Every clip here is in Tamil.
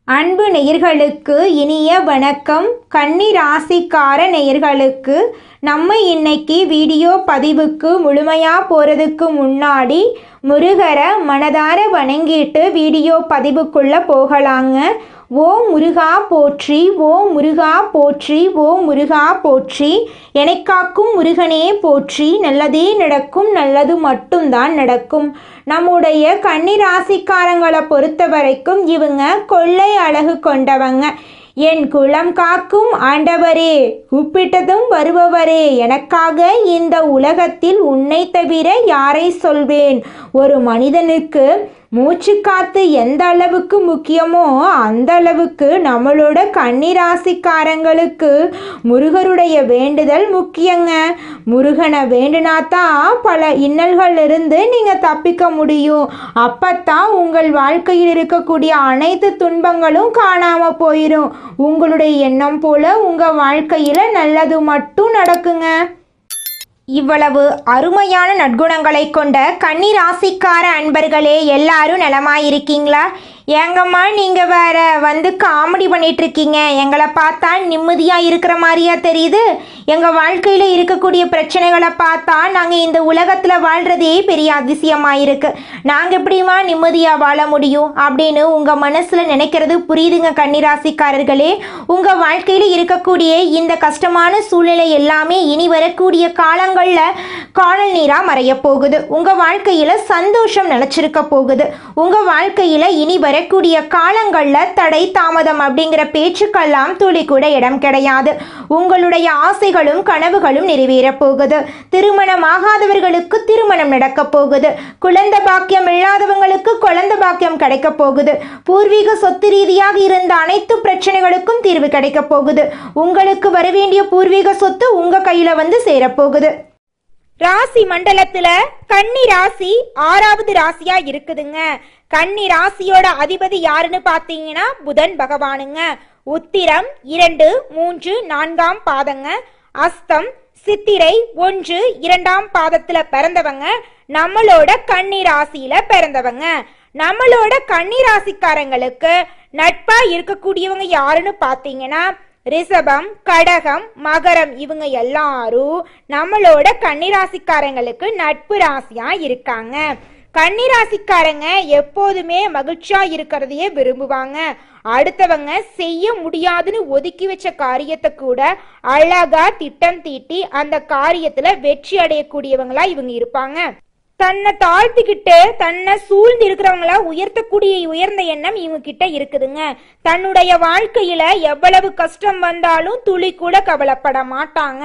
அன்பு நேயர்களுக்கு இனிய வணக்கம். கன்னி ராசிக்கார நேயர்களுக்கு நம்ம இன்னைக்கு வீடியோ பதிவுக்கு முழுமையாக போகிறதுக்கு முன்னாடி முருகரை மனதார வணங்கிட்டு வீடியோ பதிவுக்குள்ளே போகலாங்க. ஓ முருகா போற்றி, ஓ முருகா போற்றி, ஓ முருகா போற்றி, எனக்காக்கும் முருகனே போற்றி. நல்லதே நடக்கும், நல்லது மட்டும்தான் நடக்கும். நம்முடைய கன்னி ராசிக்காரங்களை பொறுத்த வரைக்கும் இவங்க கொள்ளை அழகு கொண்டவங்க. என் குலம் காக்கும் ஆண்டவரே, கூப்பிட்டதும் வருபவரே, எனக்காக இந்த உலகத்தில் உன்னை தவிர யாரை சொல்வேன். ஒரு மனிதனுக்கு மூச்சு காத்து எந்த அளவுக்கு முக்கியமோ அந்த அளவுக்கு நம்மளோட கன்னி ராசிக்காரங்களுக்கு முருகருடைய வேண்டுதல் முக்கியங்க. முருகனை வேண்டுனாதான் பல இன்னல்கள் இருந்து நீங்கள் தப்பிக்க முடியும். அப்பத்தான் உங்கள் வாழ்க்கையில் இருக்கக்கூடிய அனைத்து துன்பங்களும் காணாமல் போயிடும். உங்களுடைய எண்ணம் போல உங்கள் வாழ்க்கையில் நல்லது மட்டும் நடக்குங்க. இவ்வளவு அருமையான நற்குணங்களை கொண்ட கன்னி ராசிக்கார அன்பர்களே, எல்லாரும் நலமாயிருக்கீங்களா? ஏங்கம்மா நீங்கள் வேற வந்து காமெடி பண்ணிகிட்ருக்கீங்க, எங்களை பார்த்தா நிம்மதியாக இருக்கிற மாதிரியா தெரியுது? எங்கள் வாழ்க்கையில் இருக்கக்கூடிய பிரச்சனைகளை பார்த்தா நாங்கள் இந்த உலகத்தில் வாழ்கிறதே பெரிய அதிசயமாக இருக்குது. நாங்கள் எப்படிமா நிம்மதியாக வாழ முடியும் அப்படின்னு உங்கள் மனசில் நினைக்கிறது புரியுதுங்க கன்னிராசிக்காரர்களே. உங்கள் வாழ்க்கையில் இருக்கக்கூடிய இந்த கஷ்டமான சூழ்நிலை எல்லாமே இனி வரக்கூடிய காலங்களில் காணல் நீராக மறைய போகுது. உங்கள் வாழ்க்கையில் சந்தோஷம் நிலச்சிருக்க போகுது. உங்கள் வாழ்க்கையில் இனி வரக்கூடிய காலங்களில் தடை தாமதம் அப்படிங்கிற பேச்சுக்கெல்லாம் துளி கூட இடம் கிடையாது. உங்களுடைய ஆசைகளும் கனவுகளும் நிறைவேற போகுது. திருமணமாகாதவர்களுக்கு திருமணம் நடக்க போகுது. குழந்தை பாக்கியம் இல்லாதவங்களுக்கு குழந்தை பாக்கியம் கிடைக்க போகுது. பூர்வீக சொத்து ரீதியாக இருந்த அனைத்து பிரச்சனைகளுக்கும் தீர்வு கிடைக்க போகுது. உங்களுக்கு வரவேண்டிய பூர்வீக சொத்து உங்க கையில வந்து சேரப்போகுது. ராசி மண்டலத்துல கன்னி ராசி 6வது ராசியா இருக்குதுங்க. கன்னி ராசியோட அதிபதி யாருன்னு பாத்தீங்கன்னா புதன் பகவானுங்க. உத்திரம் 2, 3, 4ஆம் பாதங்க. அஸ்தம், சித்திரை 1, 2ஆம் பாதத்துல பிறந்தவங்க நம்மளோட கன்னி ராசியில பிறந்தவங்க. நம்மளோட கன்னி ராசிக்காரங்களுக்கு நட்பா இருக்கக்கூடியவங்க யாருன்னு பாத்தீங்கன்னா ரிஷபம், கடகம், மகரம், இவங்க எல்லாரும் நம்மளோட கன்னிராசிக்காரங்களுக்கு நட்பு ராசியா இருக்காங்க. கன்னிராசிக்காரங்க எப்போதுமே மகிழ்ச்சியா இருக்கிறதையே விரும்புவாங்க. அடுத்தவங்க செய்ய முடியாதுன்னு ஒதுக்கி வச்ச காரியத்தை கூட அழகா திட்டம் தீட்டி அந்த காரியத்துல வெற்றி அடையக்கூடியவங்களா இவங்க இருப்பாங்க. தன்னை தாழ்த்திக்கிட்டு தன்னை சூழ்ந்து இருக்கிறவங்கள உயர்த்தக்கூடிய உயர்ந்த எண்ணம் இவங்க கிட்ட இருக்குதுங்க. தன்னுடைய வாழ்க்கையில எவ்வளவு கஷ்டம் வந்தாலும் துளி கூட கவலைப்பட மாட்டாங்க.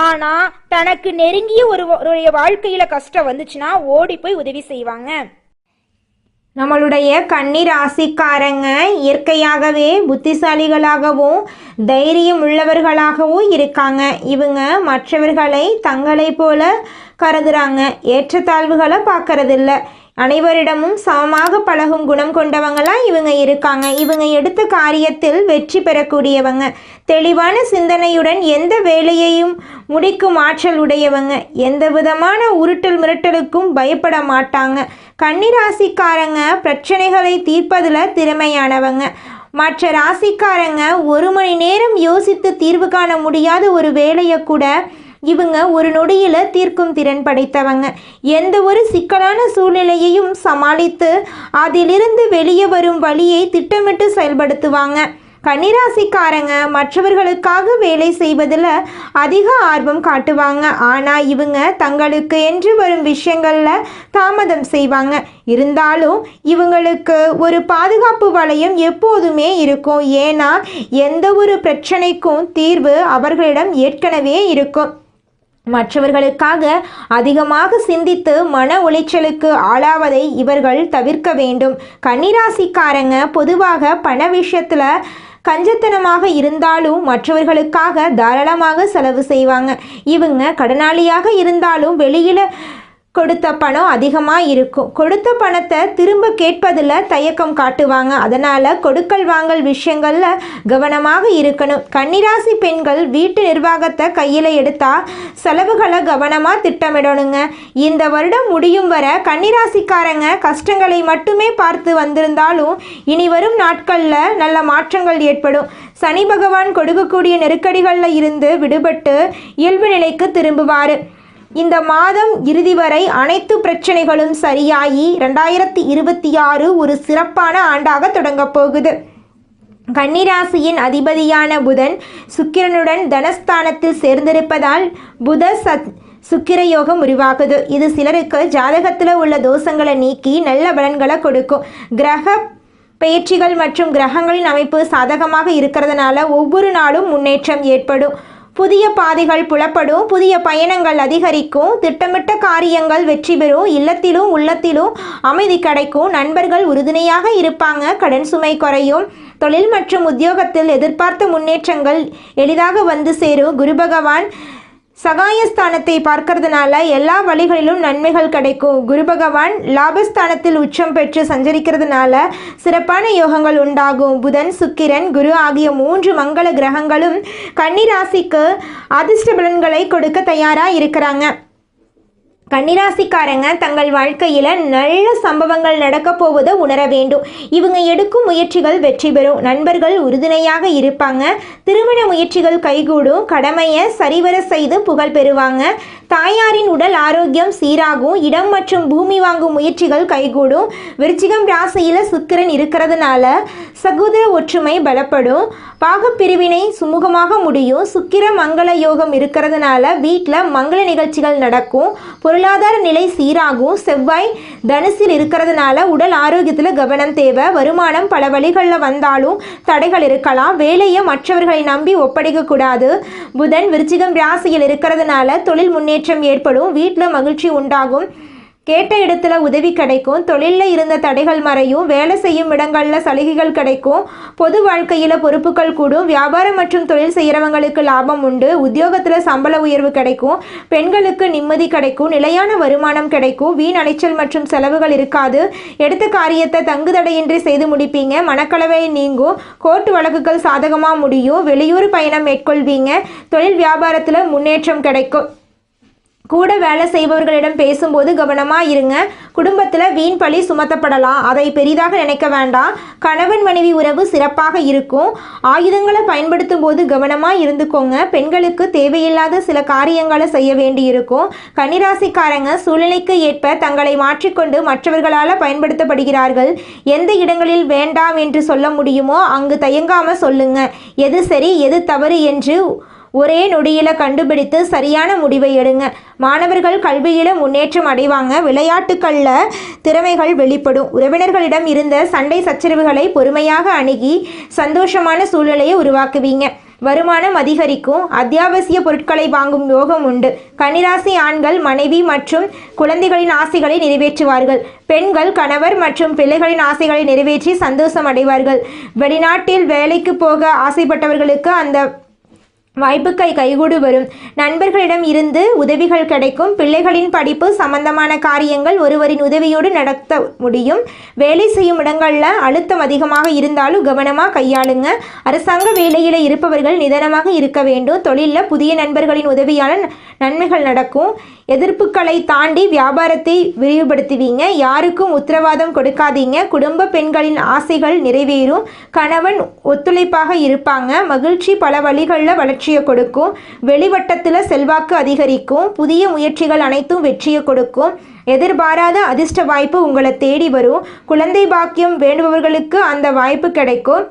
ஆனா தனக்கு நெருங்கிய ஒரு வாழ்க்கையில கஷ்டம் வந்துச்சுன்னா ஓடி போய் உதவி செய்வாங்க. நம்மளுடைய கன்னி ராசிக்காரங்க இயற்கையாகவே புத்திசாலிகளாகவும் தைரியம் உள்ளவர்களாகவும் இருக்காங்க. இவங்க மற்றவர்களை தங்களை போல கருதுறாங்க. ஏற்றத்தாழ்வுகளை பார்க்கறதில்ல. அனைவரிடமும் சமமாக பழகும் குணம் கொண்டவங்களாம் இவங்க இருக்காங்க. இவங்க எடுத்த காரியத்தில் வெற்றி பெறக்கூடியவங்க. தெளிவான சிந்தனையுடன் எந்த வேலையையும் முடிக்கும் ஆற்றல் உடையவங்க. எந்த விதமான உருட்டல் மிரட்டலுக்கும் பயப்பட மாட்டாங்க. கன்னிராசிக்காரங்க பிரச்சனைகளை தீர்ப்பதில் திறமையானவங்க. மற்ற ராசிக்காரங்க 1 மணி நேரம் யோசித்து தீர்வு காண முடியாத ஒரு வேலையை கூட இவங்க ஒரு நொடியில் தீர்க்கும் திறன் படைத்தவங்க. எந்த ஒரு சிக்கலான சூழ்நிலையையும் சமாளித்து அதிலிருந்து வெளியே வரும் வழியை திட்டமிட்டு செயல்படுத்துவாங்க. கன்னிராசிக்காரங்க மற்றவர்களுக்காக வேலை செய்வதில் அதிக ஆர்வம் காட்டுவாங்க. ஆனால் இவங்க தங்களுக்கு என்று வரும் விஷயங்களில் தாமதம் செய்வாங்க. இருந்தாலும் இவங்களுக்கு ஒரு பாதுகாப்பு வளையம் எப்போதுமே இருக்கும். ஏன்னா எந்த ஒரு பிரச்சனைக்கும் தீர்வு அவர்களிடம் ஏற்கனவே இருக்கும். மற்றவர்களுக்காக அதிகமாக சிந்தித்து மன உளைச்சலுக்கு ஆளாவதை இவர்கள் தவிர்க்க வேண்டும். கன்னிராசிக்காரங்க பொதுவாக பண விஷயத்தில் கஞ்சத்தனமாக இருந்தாலும் மற்றவர்களுக்காக தாராளமாக செலவு செய்வாங்க. இவங்க கடனாளியாக இருந்தாலும் வெளியில் கொடுத்த பணம் அதிகமாக இருக்கும். கொடுத்த பணத்தை திரும்ப கேட்பதில் தயக்கம் காட்டுவாங்க. அதனால் கொடுக்கல் வாங்கல் விஷயங்களில் கவனமாக இருக்கணும். கன்னிராசி பெண்கள் வீட்டு நிர்வாகத்தை கையில் எடுத்தால் செலவுகளை கவனமாக திட்டமிடணுங்க. இந்த வருடம் முடியும் வர கன்னிராசிக்காரங்க கஷ்டங்களை மட்டுமே பார்த்து வந்திருந்தாலும் இனி வரும் நாட்களில் நல்ல மாற்றங்கள் ஏற்படும். சனி பகவான் கொடுக்கக்கூடிய நெருக்கடிகளில் இருந்து விடுபட்டு இயல்பு நிலைக்கு திரும்புவார். இந்த மாதம் இறுதி வரை அனைத்து பிரச்சனைகளும் சரியாகி 2026 ஒரு சிறப்பான ஆண்டாக தொடங்கப் போகுது. கன்னிராசியின் அதிபதியான புதன் சுக்கிரனுடன் தனஸ்தானத்தில் சேர்ந்திருப்பதால் சுக்கிர யோகம் உருவாகுது. இது சிலருக்கு ஜாதகத்தில் உள்ள தோஷங்களை நீக்கி நல்ல பலன்களை கொடுக்கும். கிரக பெயர்ச்சிகள் மற்றும் கிரகங்களின் அமைப்பு சாதகமாக இருக்கிறதுனால ஒவ்வொரு நாளும் முன்னேற்றம் ஏற்படும். புதிய பாதைகள் புலப்படும். புதிய பயணங்கள் அதிகரிக்கும். திட்டமிட்ட காரியங்கள் வெற்றி பெறும். இல்லத்திலும் உள்ளத்திலும் அமைதி கிடைக்கும். நண்பர்கள் உறுதுணையாக இருப்பாங்க. கடன் சுமை குறையும். தொழில் மற்றும் உத்தியோகத்தில் எதிர்பார்த்த முன்னேற்றங்கள் எளிதாக வந்து சேரும். குரு பகவான் சகாயஸ்தானத்தை பார்க்கறதுனால எல்லா வழிகளிலும் நன்மைகள் கிடைக்கும். குரு பகவான் லாபஸ்தானத்தில் உச்சம் பெற்று சஞ்சரிக்கிறதுனால சிறப்பான யோகங்கள் உண்டாகும். புதன் சுக்கிரன் குரு ஆகிய 3 மங்கள கிரகங்களும் கன்னிராசிக்கு அதிர்ஷ்ட பலன்களை கொடுக்க தயாராக இருக்கிறாங்க. கன்னிராசிக்காரங்க தங்கள் வாழ்க்கையில் நல்ல சம்பவங்கள் நடக்க போவதை உணர வேண்டும். இவங்க எடுக்கும் முயற்சிகள் வெற்றி பெறும். நண்பர்கள் உறுதுணையாக இருப்பாங்க. திருமண முயற்சிகள் கைகூடும். கடமையை சரிவர செய்து புகழ் பெறுவாங்க. தாயாரின் உடல் ஆரோக்கியம் சீராகும். இடம் மற்றும் பூமி வாங்கும் முயற்சிகள் கைகூடும். விருச்சிகம் ராசியில் சுக்கிரன் இருக்கிறதுனால சகோதர ஒற்றுமை பலப்படும். பாகப்பிரிவினை சுமூகமாக முடியும். சுக்கிர மங்கள யோகம் இருக்கிறதுனால வீட்டில் மங்கள நிகழ்ச்சிகள் நடக்கும். பொருளாதார நிலை சீராகும். செவ்வாய் தனுசில் இருக்கிறதுனால உடல் ஆரோக்கியத்தில் கவனம் தேவை. வருமானம் பல வழிகளில் வந்தாலும் தடைகள் இருக்கலாம். வேலையை மற்றவர்களை நம்பி ஒப்படைக்க கூடாது. புதன் விருச்சிகம் ராசியில் இருக்கிறதுனால தொழில் முன்னேற்றம் ஏற்படும். வீட்டில் மகிழ்ச்சி உண்டாகும். கேட்ட இடத்துல உதவி கிடைக்கும். தொழிலில் இருந்த தடைகள் மறையும். வேலை செய்யும் இடங்களில் சலுகைகள் கிடைக்கும். பொது வாழ்க்கையில் பொறுப்புகள் கூடும். வியாபாரம் மற்றும் தொழில் செய்கிறவங்களுக்கு லாபம் உண்டு. உத்தியோகத்தில் சம்பள உயர்வு கிடைக்கும். பெண்களுக்கு நிம்மதி கிடைக்கும். நிலையான வருமானம் கிடைக்கும். வீண் அலைச்சல் மற்றும் செலவுகள் இருக்காது. எடுத்த காரியத்தை தங்குதடையின்றி செய்து முடிப்பீங்க. மனக்கலவை நீங்கும். கோர்ட்டு வழக்குகள் சாதகமாக முடியும். வெளியூர் பயணம் மேற்கொள்வீங்க. தொழில் வியாபாரத்தில் முன்னேற்றம் கிடைக்கும். கூட வேலை செய்பவர்களிடம் பேசும்போது கவனமாக இருங்க. குடும்பத்தில் வீண் பழி சுமத்தப்படலாம். அதை பெரிதாக நினைக்க வேண்டாம். கணவன் மனைவி உறவு சிறப்பாக இருக்கும். ஆயுதங்களை பயன்படுத்தும் போது கவனமாக இருந்துக்கோங்க. பெண்களுக்கு தேவையில்லாத சில காரியங்களை செய்ய வேண்டியிருக்கும். கன்னிராசிக்காரங்க சூழ்நிலைக்கு ஏற்ப தங்களை மாற்றிக்கொண்டு மற்றவர்களால் பயன்படுத்தப்படுகிறார்கள். எந்த இடங்களில் வேண்டாம் என்று சொல்ல முடியுமோ அங்கு தயங்காமல் சொல்லுங்க. எது சரி எது தவறு என்று ஒரே நொடியில் கண்டுபிடித்து சரியான முடிவை எடுங்க. மாணவர்கள் கல்வியில் முன்னேற்றம் அடைவாங்க. விளையாட்டுக்களில் திறமைகள் வெளிப்படும். உறவினர்களிடம் இருந்த சண்டை சச்சரவுகளை பொறுமையாக அணுகி சந்தோஷமான சூழ்நிலையை உருவாக்குவீங்க. வருமானம் அதிகரிக்கும். அத்தியாவசிய பொருட்களை வாங்கும் யோகம் உண்டு. கன்னிராசி ஆண்கள் மனைவி மற்றும் குழந்தைகளின் ஆசைகளை நிறைவேற்றுவார்கள். பெண்கள் கணவர் மற்றும் பிள்ளைகளின் ஆசைகளை நிறைவேற்றி சந்தோஷம் அடைவார்கள். வெளிநாட்டில் வேலைக்கு போக ஆசைப்பட்டவர்களுக்கு அந்த வாய்ப்புகள் கைகூடு வரும். நண்பர்களிடம் இருந்து உதவிகள் கிடைக்கும். பிள்ளைகளின் படிப்பு சம்பந்தமான காரியங்கள் ஒருவரின் உதவியோடு நடத்த முடியும். வேலை செய்யும் இடங்களில் அழுத்தம் அதிகமாக இருந்தாலும் கவனமாக கையாளுங்க. அரசாங்க வேலையில் இருப்பவர்கள் நிதானமாக இருக்க வேண்டும். தொழிலில் புதிய நண்பர்களின் உதவியால் நன்மைகள் நடக்கும். எதிர்ப்புகளை தாண்டி வியாபாரத்தை விரிவுபடுத்துவீங்க. யாருக்கும் உத்தரவாதம் கொடுக்காதீங்க. குடும்ப பெண்களின் ஆசைகள் நிறைவேறும். கணவன் ஒத்துழைப்பாக இருப்பாங்க. மகிழ்ச்சி பல வழிகளில் வளர்ச்சியை கொடுக்கும். வெளிவட்டத்தில் செல்வாக்கு அதிகரிக்கும். புதிய முயற்சிகள் அனைத்தும் வெற்றியை கொடுக்கும். எதிர்பாராத அதிர்ஷ்ட வாய்ப்பு உங்களை தேடி வரும். குழந்தை பாக்கியம் வேண்டுபவர்களுக்கு அந்த வாய்ப்பு கிடைக்கும்.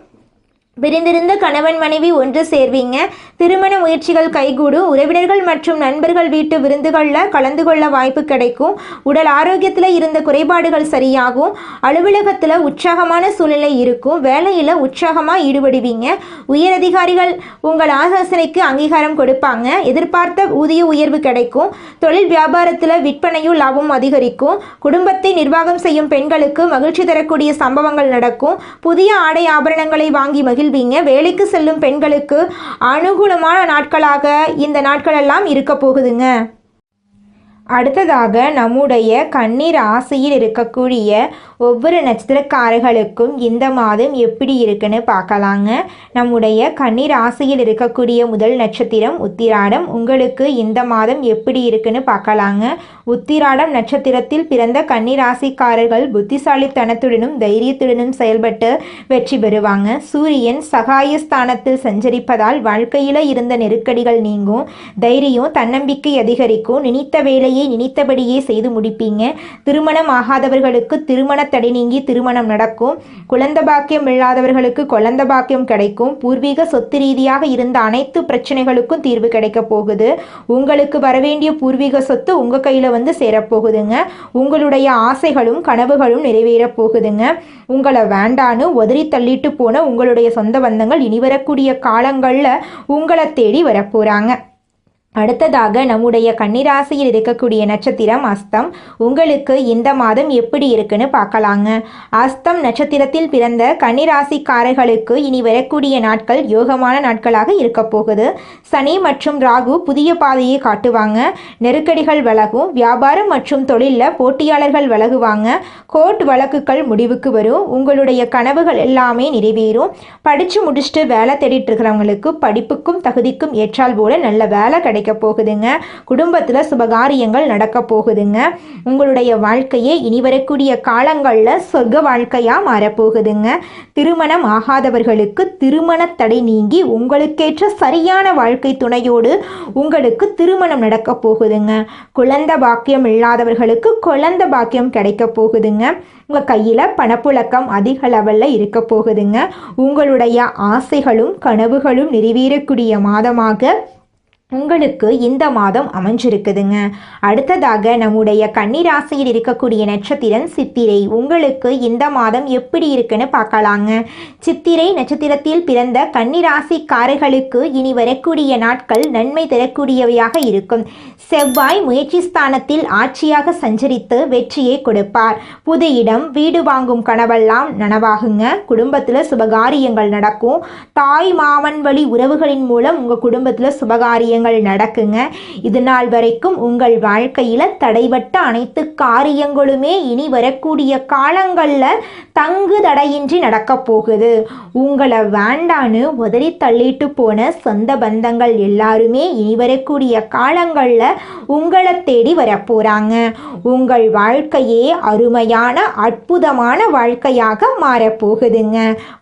பிரிந்திருந்த கணவன் மனைவி ஒன்று சேர்வீங்க. திருமண முயற்சிகள் கைகூடும். உறவினர்கள் மற்றும் நண்பர்கள் வீட்டு விருந்துகளில் கலந்து கொள்ள வாய்ப்பு கிடைக்கும். உடல் ஆரோக்கியத்தில் இருந்த குறைபாடுகள் சரியாகும். அலுவலகத்தில் உற்சாகமான சூழ்நிலை இருக்கும். வேலையில் உற்சாகமாக ஈடுபடுவீங்க. உயரதிகாரிகள் உங்கள் ஆலோசனைக்கு அங்கீகாரம் கொடுப்பாங்க. எதிர்பார்த்த ஊதிய உயர்வு கிடைக்கும். தொழில் வியாபாரத்தில் விற்பனையும் லாபம் அதிகரிக்கும். குடும்பத்தை நிர்வாகம் செய்யும் பெண்களுக்கு மகிழ்ச்சி தரக்கூடிய சம்பவங்கள் நடக்கும். புதிய ஆடை ஆபரணங்களை வாங்கி மகிழ்வீங்க. வேலைக்கு செல்லும் பெண்களுக்கு அனுகூலமான நாட்களாக இந்த நாட்களெல்லாம் இருக்க போகுதுங்க. அடுத்ததாக நம்முடைய கன்னி ராசியில் இருக்கக்கூடிய ஒவ்வொரு நட்சத்திரக்காரர்களுக்கும் இந்த மாதம் எப்படி இருக்குன்னு பார்க்கலாங்க. நம்முடைய கன்னி ராசியில் இருக்கக்கூடிய முதல் நட்சத்திரம் உத்திராடம். உங்களுக்கு இந்த மாதம் எப்படி இருக்குன்னு பார்க்கலாங்க. உத்திராடம் நட்சத்திரத்தில் பிறந்த கன்னி ராசிக்காரர்கள் புத்திசாலித்தனத்துடனும் தைரியத்துடனும் செயல்பட்டு வெற்றி பெறுவாங்க. சூரியன் சகாயஸ்தானத்தில் சஞ்சரிப்பதால் வாழ்க்கையில் இருந்த நெருக்கடிகள் நீங்கும். தைரியம் தன்னம்பிக்கை அதிகரிக்கும். நினைத்த வேலையை நினைத்தபடியே செய்து முடிப்பீங்க. திருமணம் ஆகாதவர்களுக்கு திருமண தடை நீங்கி திருமணம் நடக்கும். குழந்தை பாக்கியம் இல்லாதவர்களுக்கு குழந்தை பாக்கியம் கிடைக்கும். பூர்வீக சொத்து ரீதியாக இருந்த அனைத்து பிரச்சனைகளுக்கும் தீர்வு கிடைக்க போகுது. உங்களுக்கு வரவேண்டிய பூர்வீக சொத்து உங்க கையில வந்து சேரப்போகுதுங்க. உங்களுடைய ஆசைகளும் கனவுகளும் நிறைவேற போகுதுங்க. உங்களை வேண்டான்னு உதறி தள்ளிட்டு போன உங்களுடைய சொந்த பந்தங்கள் இனி வரக்கூடிய காலங்களில் உங்களை தேடி வரப்போறாங்க. அடுத்ததாக நம்முடைய கன்னிராசியில் இருக்கக்கூடிய நட்சத்திரம் அஸ்தம். உங்களுக்கு இந்த மாதம் எப்படி இருக்குன்னு பார்க்கலாங்க. அஸ்தம் நட்சத்திரத்தில் பிறந்த கன்னிராசிக்காரர்களுக்கு இனி வரக்கூடிய நாட்கள் யோகமான நாட்களாக இருக்க போகுது. சனி மற்றும் ராகு புதிய பாதையை காட்டுவாங்க. நெருக்கடிகள் விலகும். வியாபாரம் மற்றும் தொழிலில் போட்டியாளர்கள் விலகுவாங்க. கோர்ட் வழக்குகள் முடிவுக்கு வரும். உங்களுடைய கனவுகள் எல்லாமே நிறைவேறும். படித்து முடிச்சுட்டு வேலை தேடிட்டு இருக்கிறவங்களுக்கு படிப்புக்கும் தகுதிக்கும் ஏற்றால் போல நல்ல வேலை கிடைக்க போகுதுங்க. குடும்பத்தில் சுபகாரியங்கள் நடக்க போகுதுங்க. உங்களுடைய வாழ்க்கையே இனி வரக்கூடிய காலங்களில் சொர்க்க வாழ்க்கையாக மாறப்போகுதுங்க. திருமணம் ஆகாதவர்களுக்கு திருமண தடை நீங்கி உங்களுக்கேற்ற சரியான வாழ்க்கை துணையோடு உங்களுக்கு திருமணம் நடக்க போகுதுங்க. குழந்தை பாக்கியம் இல்லாதவர்களுக்கு குழந்தை பாக்கியம் கிடைக்க போகுதுங்க. உங்கள் கையில் பணப்புழக்கம் அதிக லெவலில் இருக்க போகுதுங்க. உங்களுடைய ஆசைகளும் கனவுகளும் நிறைவேறக்கூடிய மாதமாக உங்களுக்கு இந்த மாதம் அமைஞ்சிருக்குதுங்க. அடுத்ததாக நம்முடைய கன்னிராசியில் இருக்கக்கூடிய நட்சத்திரம் சித்திரை. உங்களுக்கு இந்த மாதம் எப்படி இருக்குன்னு பார்க்கலாங்க. சித்திரை நட்சத்திரத்தில் பிறந்த கன்னிராசிக்காரர்களுக்கு இனி வரக்கூடிய நாட்கள் நன்மை தரக்கூடியவையாக இருக்கும். செவ்வாய் முயற்சி ஸ்தானத்தில் ஆட்சியாக சஞ்சரித்து வெற்றியை கொடுப்பார். புது இடம் வீடு வாங்கும் கனவெல்லாம் நனவாகுங்க. குடும்பத்தில் சுபகாரியங்கள் நடக்கும். தாய் மாமன் வழி உறவுகளின் மூலம் உங்கள் குடும்பத்தில் சுபகாரியங்கள் நடக்குங்க. இது நாள் வரைக்கும் உங்கள் வாழ்க்கையில் தடைபட்ட அனைத்து காரியங்களுமே இனி வரக்கூடிய காலங்களில் தங்கு தடையின்றி நடக்க போகுது. உங்களை வேண்டான்னு உதறி தள்ளிட்டு போன சொந்த பந்தங்கள் எல்லாருமே இனி வரக்கூடிய காலங்களில் உங்களை தேடி வரப்போறாங்க. உங்கள் வாழ்க்கையே அருமையான அற்புதமான வாழ்க்கையாக மாறப்போகுதுங்க.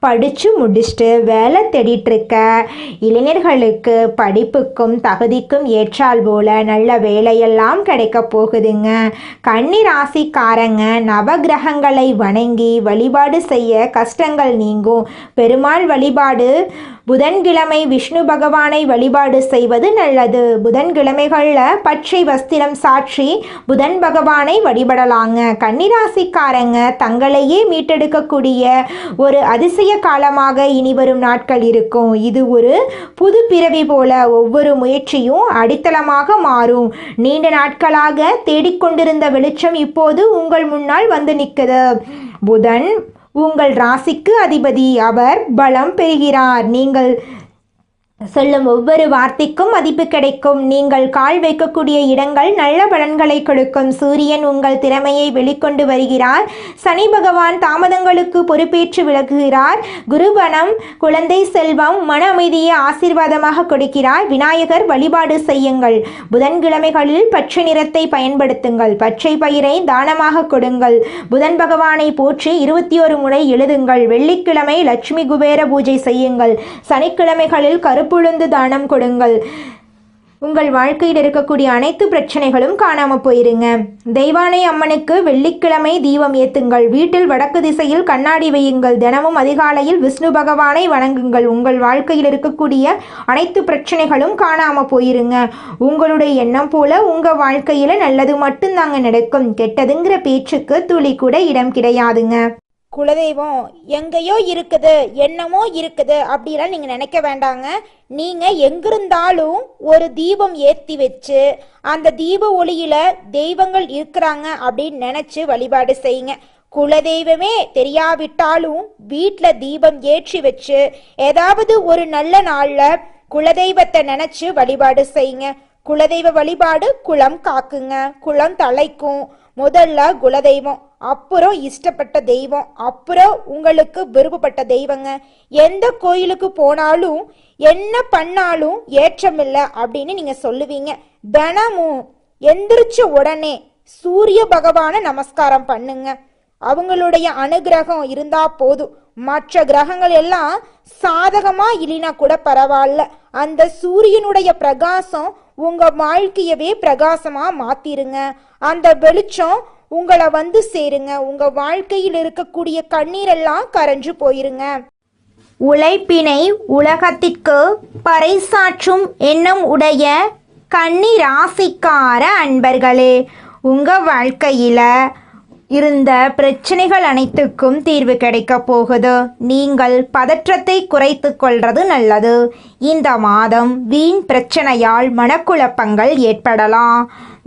படித்து முடிச்சுட்டு வேலை தேடிட்டு இருக்க இளைஞர்களுக்கு படிப்புக்கும் தகுதிக்கும் ஏற்றால் போல நல்ல வேலையெல்லாம் கிடைக்க போகுதுங்க. கன்னி ராசிக்காரங்க நவகிரகங்களை வணங்கி வழிபாடு செய்ய கஷ்டங்கள் நீங்கும். பெருமாள் வழிபாடு புதன்கிழமை விஷ்ணு பகவானை வழிபாடு செய்வது நல்லது. புதன்கிழமைகளில் பச்சை வஸ்திரம் சாற்றி புதன் பகவானை வழிபடலாங்க. கன்னிராசிக்காரங்க தங்களையே மீட்டெடுக்கக்கூடிய ஒரு அதிசய காலமாக இனி வரும் நாட்கள் இருக்கும். இது ஒரு புது பிறவி போல ஒவ்வொரு முயற்சியும் அடித்தளமாக மாறும். நீண்ட நாட்களாக தேடிக்கொண்டிருந்த வெளிச்சம் இப்போது உங்கள் முன்னால் வந்து நிற்குது. புதன் உங்கள் ராசிக்கு அதிபதி. அவர் பலம் பெறுகிறார். நீங்கள் சொல்லும் ஒவ்வொரு வார்த்தைக்கும் மதிப்பு கிடைக்கும். நீங்கள் கால் வைக்கக்கூடிய இடங்கள் நல்ல பலன்களை கொடுக்கும். சூரியன் உங்கள் திறமையை வெளிக்கொண்டு வருகிறார். சனி பகவான் தாமதங்களுக்கு பொறுப்பேற்று விலகுகிறார். குருபலம் குழந்தை செல்வம் மன அமைதியை ஆசீர்வாதமாக கொடுக்கிறார். விநாயகர் வழிபாடு செய்யுங்கள். புதன்கிழமைகளில் பச்சை நிறத்தை பயன்படுத்துங்கள். பச்சை பயிரை தானமாக கொடுங்கள். புதன் பகவானை போற்றி 21 முறை எழுதுங்கள். வெள்ளிக்கிழமை லட்சுமி குபேர பூஜை செய்யுங்கள். சனிக்கிழமைகளில் கருப்புளுந்து தானம் கொடுங்கள். உங்கள் வாழ்க்கையில் இருக்கக்கூடிய அனைத்து பிரச்சனைகளும் காணாமல் போயிருங்க. தெய்வானை அம்மனுக்கு வெள்ளிக்கிழமை தீபம் ஏத்துங்கள். வீட்டில் வடக்கு திசையில் கண்ணாடி வையுங்கள். தினமும் அதிகாலையில் விஷ்ணு பகவானை வணங்குங்கள். உங்கள் வாழ்க்கையில் இருக்கக்கூடிய அனைத்து பிரச்சனைகளும் காணாமல் போயிருங்க. உங்களுடைய எண்ணம் போல உங்கள் வாழ்க்கையில் நல்லது மட்டும்தாங்க நடக்கும். கெட்டதுங்கிற பேச்சுக்கு துளி கூட இடம் கிடையாதுங்க. குலதெய்வம் எங்கேயோ இருக்குது, என்னமோ இருக்குது அப்படிலாம் நீங்கள் நினைக்க வேண்டாங்க. நீங்கள் எங்கிருந்தாலும் ஒரு தீபம் ஏற்றி வச்சு அந்த தீப ஒளியில் தெய்வங்கள் இருக்கிறாங்க அப்படின்னு நினச்சி வழிபாடு செய்யுங்க. குலதெய்வமே தெரியாவிட்டாலும் வீட்டில் தீபம் ஏற்றி வச்சு ஏதாவது ஒரு நல்ல நாளில் குலதெய்வத்தை நினச்சி வழிபாடு செய்யுங்க. குலதெய்வ வழிபாடு குலம் காக்குங்க, குலம் தலைக்கும். முதல்ல குலதெய்வம், அப்புறம் இஷ்டப்பட்ட தெய்வம், அப்புறம் உங்களுக்கு விருப்பப்பட்ட தெய்வங்க. எந்த கோயிலுக்கு போனாலும் என்ன பண்ணாலும் ஏற்றமில்லை அப்படின்னு நீங்க சொல்லுவீங்க. தினமும் எந்திரிச்ச உடனே சூரிய பகவான நமஸ்காரம் பண்ணுங்க. அவங்களுடைய அனுகிரகம் இருந்தா போதும். மற்ற கிரகங்கள் எல்லாம் சாதகமா இல்லைனா கூட பரவாயில்ல, அந்த சூரியனுடைய பிரகாசம் உங்க வாழ்க்கையவே பிரகாசமா மாத்திருங்க. அந்த வெளிச்சம் உங்களை வந்து சேருங்க. உங்க வாழ்க்கையில் இருக்கக்கூடிய கண்ணீரெல்லாம் கரைஞ்சு போயிருங்க. உழைப்பினை உலகத்திற்கு பறைசாற்றும் எண்ணம் உடைய கன்னி ராசிக்கார அன்பர்களே, உங்கள் வாழ்க்கையில் இருந்த பிரச்சனைகள் அனைத்துக்கும் தீர்வு கிடைக்க போகுது. நீங்கள் பதற்றத்தை குறைத்து கொள்வது நல்லது. இந்த மாதம் வீண் பிரச்சனையால் மனக்குழப்பங்கள் ஏற்படலாம்.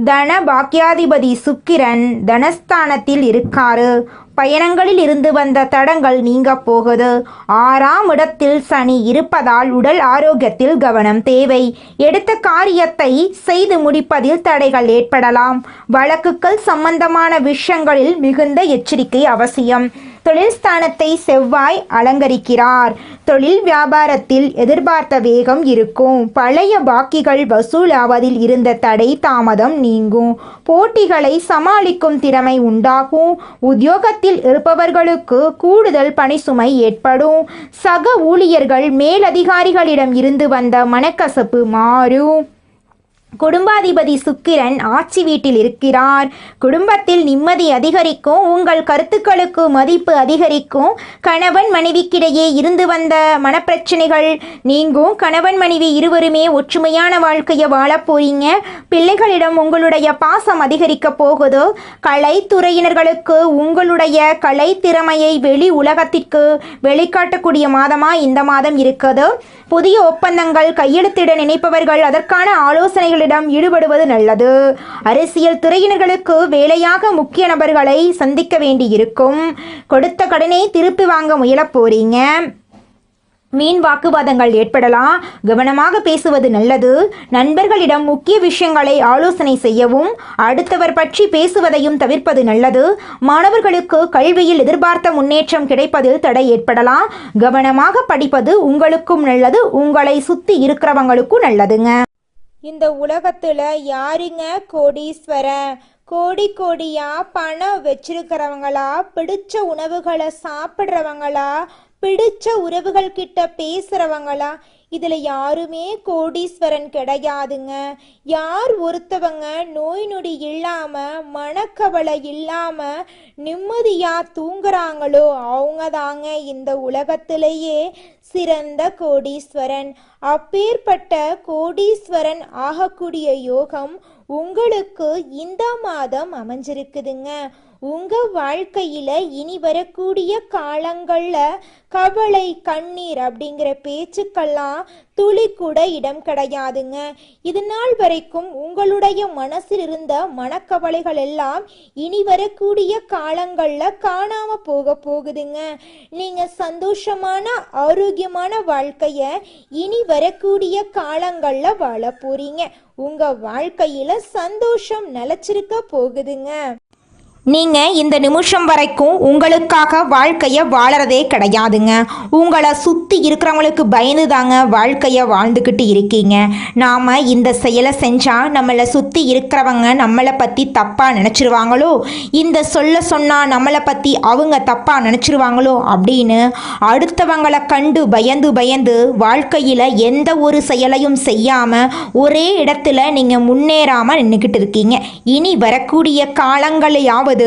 தன பாக்கியாதிபதி சுக்கிரன் தனஸ்தானத்தில் இருக்காரு. பயணங்களில் இருந்து வந்த தடங்கள் நீங்க போகுது. 6ஆம் இடத்தில் சனி இருப்பதால் உடல் ஆரோக்கியத்தில் கவனம் தேவை. எடுத்த காரியத்தை செய்து முடிப்பதில் தடைகள் ஏற்படலாம். வழக்குகள் சம்பந்தமான விஷயங்களில் மிகுந்த எச்சரிக்கை அவசியம். தொழில் ஸ்தானத்தை செவ்வாய் அலங்கரிக்கிறார். தொழில் வியாபாரத்தில் எதிர்பார்த்த வேகம் இருக்கும். பழைய பாக்கிகள் வசூலாவதில் இருந்த தடை தாமதம் நீங்கும். போட்டிகளை சமாளிக்கும் திறமை உண்டாகும். உத்தியோகத்தில் இருப்பவர்களுக்கு கூடுதல் பணிசுமை ஏற்படும். சக ஊழியர்கள் மேலதிகாரிகளிடம் இருந்து வந்த மனக்கசப்பு மாறும். குடும்பாதிபதி சுக்கிரன் ஆட்சி வீட்டில் இருக்கிறார். குடும்பத்தில் நிம்மதி அதிகரிக்கும். உங்கள் கருத்துக்களுக்கு மதிப்பு அதிகரிக்கும். கணவன் மனைவிக்கிடையே இருந்து வந்த மனப்பிரச்சனைகள் நீங்கும். கணவன் மனைவி இருவருமே ஒற்றுமையான வாழ்க்கையை வாழ போறீங்க. பிள்ளைகளிடம் உங்களுடைய பாசம் அதிகரிக்க போகுது. கலைத்துறையினர்களுக்கு உங்களுடைய கலை திறமையை வெளி உலகத்திற்கு வெளிக்காட்டக்கூடிய மாதமா இந்த மாதம் இருக்குது. புதிய ஒப்பந்தங்கள் கையெழுத்திட நினைப்பவர்கள் அதற்கான ஆலோசனைகளிடம் ஈடுபடுவது நல்லது. அரசியல் துறையினர்களுக்கு வேலையாக முக்கிய நபர்களை சந்திக்க வேண்டியிருக்கும். கொடுத்த கடனை திருப்பி வாங்க முயல போறீங்க. மீன் வாக்குவாதங்கள் ஏற்படலாம். கவனமாக பேசுவது நல்லது. நண்பர்களிடம் முக்கிய விஷயங்களை ஆலோசனை செய்யவும் அடுத்தவர் பற்றி பேசுவதையும் தவிர்ப்பது நல்லது. மாணவர்களுக்கு கல்வியில் எதிர்பார்த்த முன்னேற்றம் கிடைப்பதில் தடை ஏற்படலாம். கவனமாக படிப்பது உங்களுக்கும் நல்லது, உங்களை சுத்தி இருக்கிறவங்களுக்கும் நல்லதுங்க. இந்த உலகத்துல யாருங்க கோடீஸ்வரன்? கோடி கோடியா பணம் வச்சிருக்கிறவங்களா, பிடிச்ச உணவுகளை சாப்பிட்றவங்களா, பிடிச்ச உறவுகள் கிட்ட பேசுறவங்களா? இதுல யாருமே கோடீஸ்வரன் கிடையாதுங்க. யார் ஒருத்தவங்க நோய் நொடி இல்லாம மனக்கவலை இல்லாம நிம்மதியா தூங்குறாங்களோ அவங்க தாங்க இந்த உலகத்திலேயே சிறந்த கோடீஸ்வரன். அப்பேற்பட்ட கோடீஸ்வரன் ஆகக்கூடிய யோகம் உங்களுக்கு இந்த மாதம் அமைஞ்சிருக்குதுங்க. உங்க வாழ்க்கையில இனி வரக்கூடிய காலங்கள்ல கவலை கண்ணீர் அப்படிங்கிற பேச்சுக்கெல்லாம் துளி கூட இடம் கிடையாதுங்க. இது நாள் வரைக்கும் உங்களுடைய மனசில் இருந்த மனக்கவலைகள் எல்லாம் இனி வரக்கூடிய காலங்கள்ல காணாம போகுதுங்க. நீங்க சந்தோஷமான ஆரோக்கியமான வாழ்க்கைய இனி வரக்கூடிய காலங்கள்ல வாழ போறீங்க. உங்க வாழ்க்கையில சந்தோஷம் நிலைச்சிருக்க போகுதுங்க. நீங்கள் இந்த நிமிஷம் வரைக்கும் உங்களுக்காக வாழ்க்கையை வாழறதே கிடையாதுங்க. உங்களை சுற்றி இருக்கிறவங்களுக்கு பயந்து தாங்க வாழ்க்கையை வாழ்ந்துக்கிட்டு இருக்கீங்க. நாம் இந்த செயலை செஞ்சால் நம்மளை சுற்றி இருக்கிறவங்க நம்மளை பற்றி தப்பாக நினச்சிருவாங்களோ, இந்த சொன்னால் நம்மளை பற்றி அவங்க தப்பாக நினச்சிருவாங்களோ அப்படின்னு அடுத்தவங்களை கண்டு பயந்து வாழ்க்கையில் எந்த ஒரு செயலையும் செய்யாமல் ஒரே இடத்துல நீங்கள் முன்னேறாமல் நின்றுக்கிட்டு இருக்கீங்க. இனி வரக்கூடிய காலங்களையாவது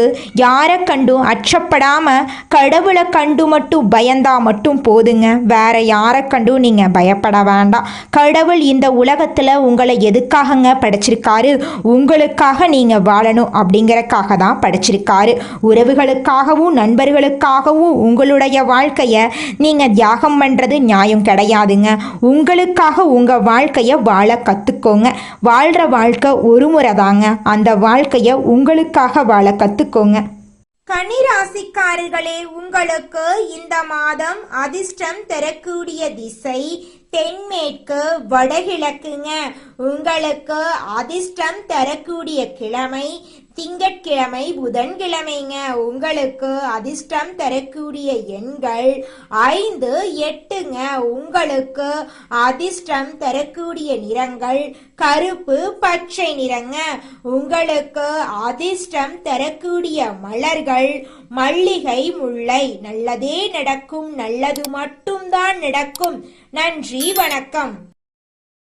யாரை கண்டும் அச்சப்படாம கடவுளை கண்டு மட்டும் பயந்தா மட்டும் போதுங்க. வேற யாரை கண்டும் நீங்க பயப்பட வேண்டாம். கடவுள் இந்த உலகத்துல உங்களை எதுக்காகங்க படைச்சிருக்காரு? உங்களுக்காக நீங்க வாழணும் அப்படிங்கறக்காக தான் படைச்சிருக்காரு. உறவுகளுக்காகவும் நண்பர்களுக்காகவும் உங்களுடைய வாழ்க்கைய நீங்க தியாகம் பண்றது நியாயம் கிடையாதுங்க. உங்களுக்காக உங்க வாழ்க்கைய வாழ கத்துக்கோங்க. வாழ்ற வாழ்க்கை ஒரு முறை தாங்க. அந்த வாழ்க்கைய உங்களுக்காக வாழ கத்துக்கோங்க. கன்னிராசிக்காரர்களே, உங்களுக்கு இந்த மாதம் அதிர்ஷ்டம் தரக்கூடிய திசை தென்மேற்கு வடகிழக்குங்க. உங்களுக்கு அதிர்ஷ்டம் தரக்கூடிய கிழமை திங்கட்கிழமை புதன்கிழமைங்க. உங்களுக்கு அதிர்ஷ்டம் தரக்கூடிய எண்கள் 5 8ங்க. உங்களுக்கு அதிர்ஷ்டம் தரக்கூடிய நிறங்கள் கருப்பு பச்சை நிறங்க. உங்களுக்கு அதிர்ஷ்டம் தரக்கூடிய மலர்கள் மல்லிகை முல்லை. நல்லதே நடக்கும், நல்லது மட்டும்தான் நடக்கும். நன்றி, வணக்கம்.